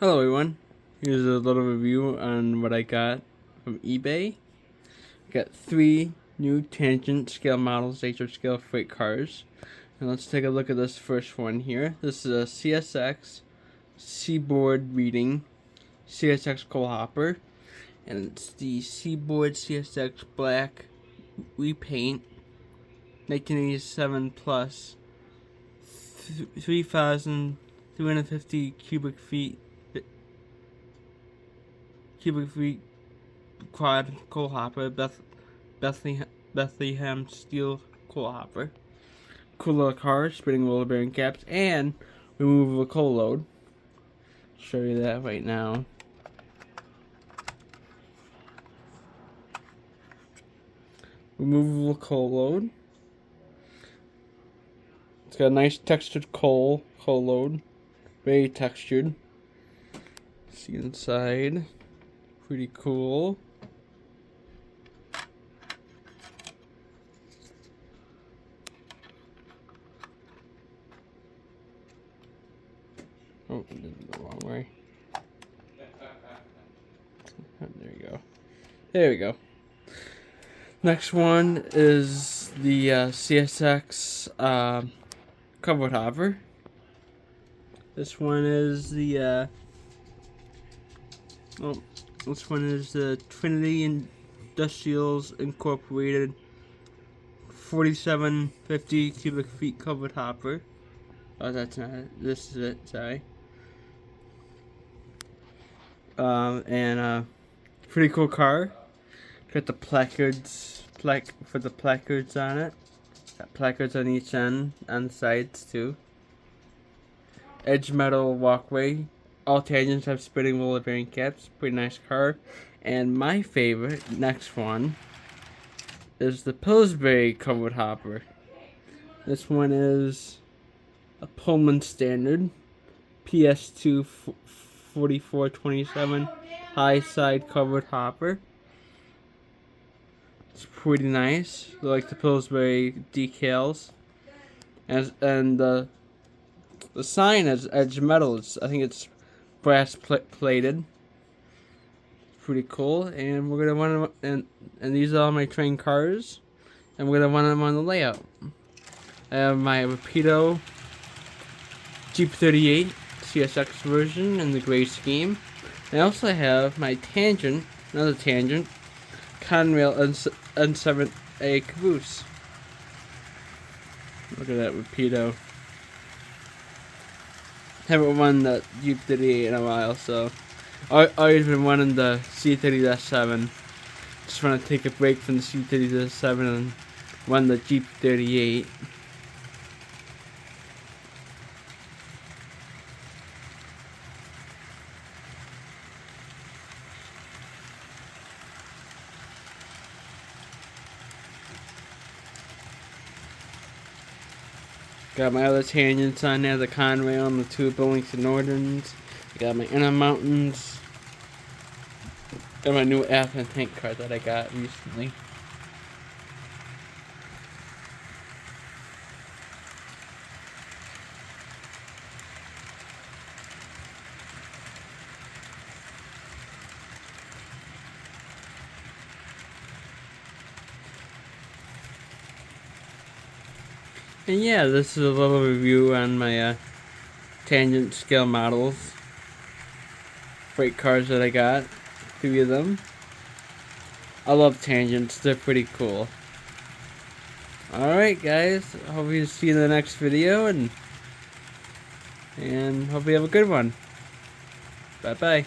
Hello everyone, here's a little review on what I got from eBay. Got 3 new tangent scale models, HR scale freight cars. And let's take a look at this first one here. This is a CSX Seaboard Reading CSX Coal Hopper. And it's the Seaboard CSX Black repaint 1987 plus 3,350 cubic feet quad coal hopper, Bethlehem steel coal hopper. Cool little car, spinning roller bearing caps, and removable coal load. Show you that right now. Removable coal load. It's got a nice textured coal load. Very textured. See inside. Pretty cool. Oh, I did it the wrong way. There you go. There we go. Next one is the CSX covered hopper. This one is the this one is the Trinity Industrials Incorporated 4750 cubic feet covered hopper. Oh, that's not it. This is it. Sorry. Pretty cool car. Got the placards, for the placards on it. Got placards on each end, on the sides too. Edge metal walkway. All tangents have spinning roller bearing caps. Pretty nice car. And my favorite, next one, is the Pillsbury covered hopper. This one is a Pullman Standard PS2 4427 high side covered hopper. It's pretty nice. I like the Pillsbury decals. And the sign is edge metal. I think it's brass plated. Pretty cool. And we're gonna run them, and these are all my train cars. And we're gonna run them on the layout. I have my Rapido Jeep 38 CSX version in the gray scheme. I also have my Tangent, another Tangent, Conrail N7A caboose. Look at that Rapido. Haven't run the Jeep 38 in a while, so I've always been running the C30-7. Just want to take a break from the C30-7 and run the Jeep 38. Got my other tangents on there, the Conrail and the 2 Burlington Northerns. I got my Intermountains. Got my new Afton tank car that I got recently. And yeah, this is a little review on my tangent scale models. Freight cars that I got. 3 of them. I love tangents, they're pretty cool. Alright guys, I hope you see you in the next video, and hope you have a good one. Bye bye.